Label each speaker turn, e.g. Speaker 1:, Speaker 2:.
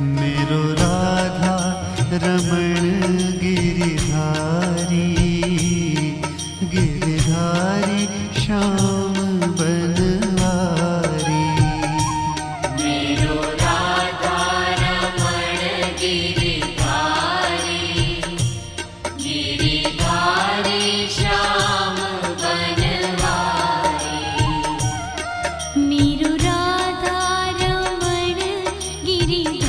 Speaker 1: मेरो राधा रमण गिरिधारी, गिरिधारी श्याम बनवारी।
Speaker 2: मेरो राधा रमण गिरिधारी, गिरिधारी श्याम बनवारी।
Speaker 3: मेरो राधा रमण गिरिधारी,